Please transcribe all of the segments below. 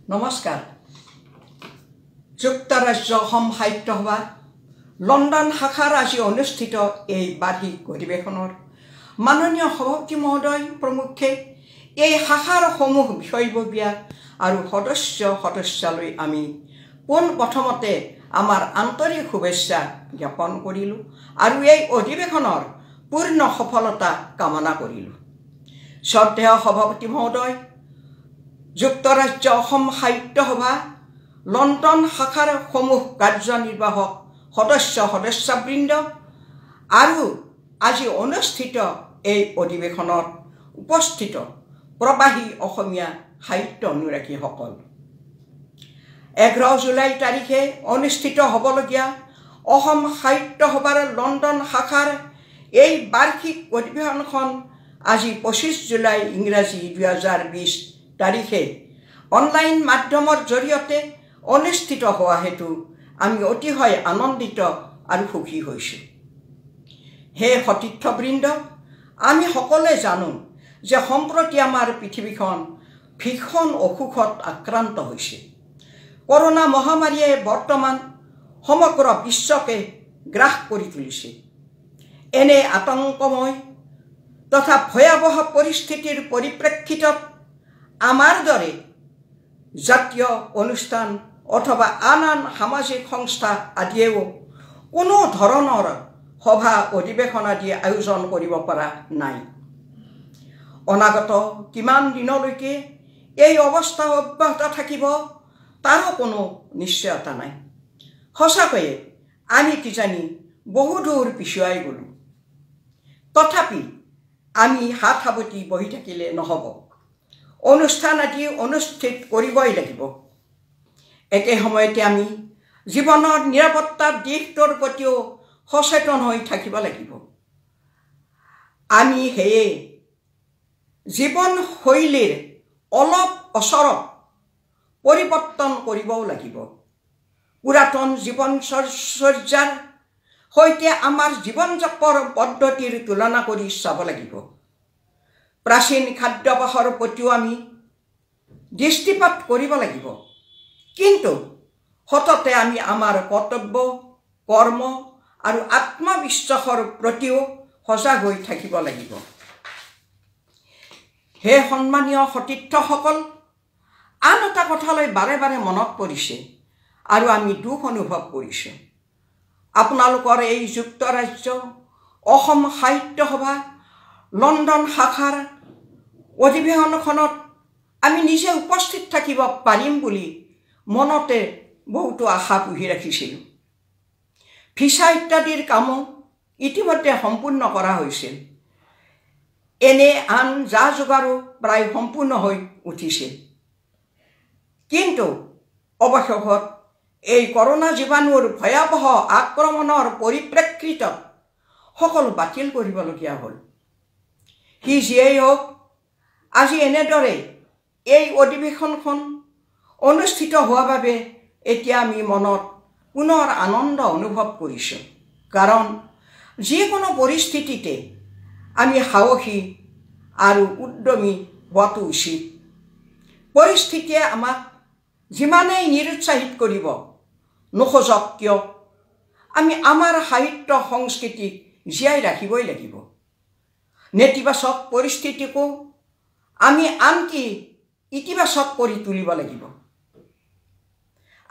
নমস্কাৰ যুক্তৰাজ্য অসম সাহিত্য সভা লণ্ডন শাখাৰ আজি অনুষ্ঠিত এই বাৰ্ষিক অধিৱেশনৰ মাননীয় সভাপতি মহোদয় প্ৰমুখ্যে এই শাখাৰ সমূহ বিষয়ববীয়া আৰু সদস্যলৈ আমি পোনপ্ৰথমতে আমাৰ আন্তৰিক শুভেচ্ছা জ্ঞাপন কৰিলোঁ আৰু এই অধিৱেশনৰ পূৰ্ণ সফলতা কামনা কৰিলোঁ। শ্ৰদ্ধেয় সভাপতি মহোদয়, যুক্তৰাজ্য অসম সাহিত্য সভা লণ্ডন শাখাৰ সমূহ কাৰ্যনিৰ্বাহক সদস্যবৃন্দ আৰু আজি অনুষ্ঠিত এই অধিৱেশনত উপস্থিত প্ৰবাহী অসমীয়া সাহিত্য অনুৰাগীসকল, 11 জুলাই তাৰিখে অনুষ্ঠিত হ'বলগীয়া অসম সাহিত্য সভাৰ লণ্ডন শাখাৰ এই বাৰ্ষিক অধিৱেশনখন আজি 25 জুলাই ইংৰাজী 2020 তাৰিখে অনলাইন মাধ্যমৰ জৰিয়তে অনুষ্ঠিত হোৱা হেতু আমি অতিশয় আনন্দিত আৰু সুখী হৈছোঁ। হে সতীৰ্থবৃন্দ, আমি সকলোৱে জানো যে সম্প্ৰতি আমাৰ পৃথিৱীখন ভীষণ অসুখত আক্ৰান্ত হৈছে। কৰোনা মহামাৰীয়ে বৰ্তমান সমগ্ৰ বিশ্বকে গ্ৰাস কৰি তুলিছে। এনে আতংকময় তথা ভয়াৱহ পৰিস্থিতিৰ পৰিপ্ৰেক্ষিতত আমাৰ দৰে জাতীয় অনুষ্ঠান অথবা আন সামাজিক সংস্থা আদিয়েও কোনো ধৰণৰ সভা অধিৱেশন আদি আয়োজন কৰিব পৰা নাই। অনাগত কিমান দিনলৈকে এই অৱস্থা অব্যাহত থাকিব তাৰো কোনো নিশ্চয়তা নাই। সঁচাকৈয়ে আমি কিজানি বহুদূৰ পিছুৱাই গ'লোঁ। তথাপি আমি হাত সাৱটি বহি থাকিলে নহ'ব, অনুষ্ঠান আদি অনুষ্ঠিত কৰিবই লাগিব। একে সময়তে আমি জীৱনৰ নিৰাপত্তাৰ দিশটোৰ প্ৰতিও সচেতন হৈ থাকিব লাগিব। আমি সেয়ে জীৱনশৈলীৰ অলপ অচৰক পৰিৱৰ্তন কৰিবও লাগিব। পুৰাতন জীৱনচৰ্যাৰ সৈতে আমাৰ জীৱন যাপন পদ্ধতিৰ তুলনা কৰি চাব লাগিব। প্ৰাচীন খাদ্যাভ্যাসৰ প্ৰতিও আমি দৃষ্টিপাত কৰিব লাগিব। কিন্তু সততে আমি আমাৰ কৰ্তব্য, কৰ্ম আৰু আত্মবিশ্বাসৰ প্ৰতিও সজাগ হৈ থাকিব লাগিব। হে সন্মানীয় সতীৰ্থসকল, আন এটা কথালৈ বাৰে বাৰে মনত পৰিছে আৰু আমি দুখ অনুভৱ কৰিছোঁ। আপোনালোকৰ এই যুক্তৰাজ্য অসম সাহিত্য সভা লণ্ডন শাখাৰ অধিৱেশনখনত আমি নিজে উপস্থিত থাকিব পাৰিম বুলি মনতে বহুতো আশা পুহি ৰাখিছিলোঁ। ভিছা ইত্যাদিৰ কামো ইতিমধ্যে সম্পূৰ্ণ কৰা হৈছিল। এনে আন যা যোগাৰো প্ৰায় সম্পূৰ্ণ হৈ উঠিছিল। কিন্তু অৱশেষত এই কৰোনা জীৱাণুৰ ভয়াৱহ আক্ৰমণৰ পৰিপ্ৰেক্ষিতত সকলো বাতিল কৰিবলগীয়া হ'ল। সি যিয়েই হওক, আজি এনেদৰে এই অধিৱেশনখন অনুষ্ঠিত হোৱাৰ বাবে এতিয়া আমি মনত পুনৰ আনন্দ অনুভৱ কৰিছোঁ। কাৰণ যিকোনো পৰিস্থিতিতে আমি সাহসী আৰু উদ্যমী হোৱাটো উচিত। পৰিস্থিতিয়ে আমাক যিমানেই নিৰুৎসাহিত কৰিব নোখোজক কিয়, আমি আমাৰ সাহিত্য সংস্কৃতিক জীয়াই ৰাখিবই লাগিব। নেতিবাচক পৰিস্থিতিকো আমি আনকি ইতিবাচক কৰি তুলিব লাগিব।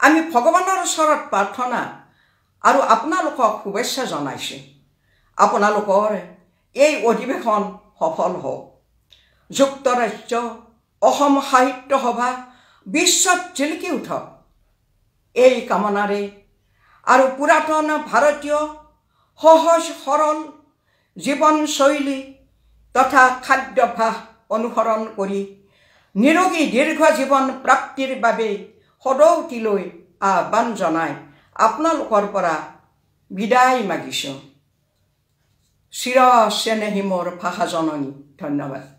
আমি ভগৱানৰ ওচৰত প্ৰাৰ্থনা আৰু আপোনালোকক শুভেচ্ছা জনাইছোঁ। আপোনালোকৰ এই অধিৱেশন সফল হওক। যুক্তৰাজ্য অসম সাহিত্য সভা বিশ্বত জিলিকি উঠক, এই কামনাৰে আৰু পুৰাতন ভাৰতীয় সহজ সৰল জীৱনশৈলী তথা খাদ্যাভ্যাস অনুসৰণ কৰি নিৰোগী দীৰ্ঘ জীৱন প্ৰাপ্তিৰ বাবে সদৌতিলৈ আহ্বান জনাই আপোনালোকৰ পৰা বিদায় মাগিছোঁ। চিৰ চেনেহী মোৰ ভাষা জননী, ধন্যবাদ।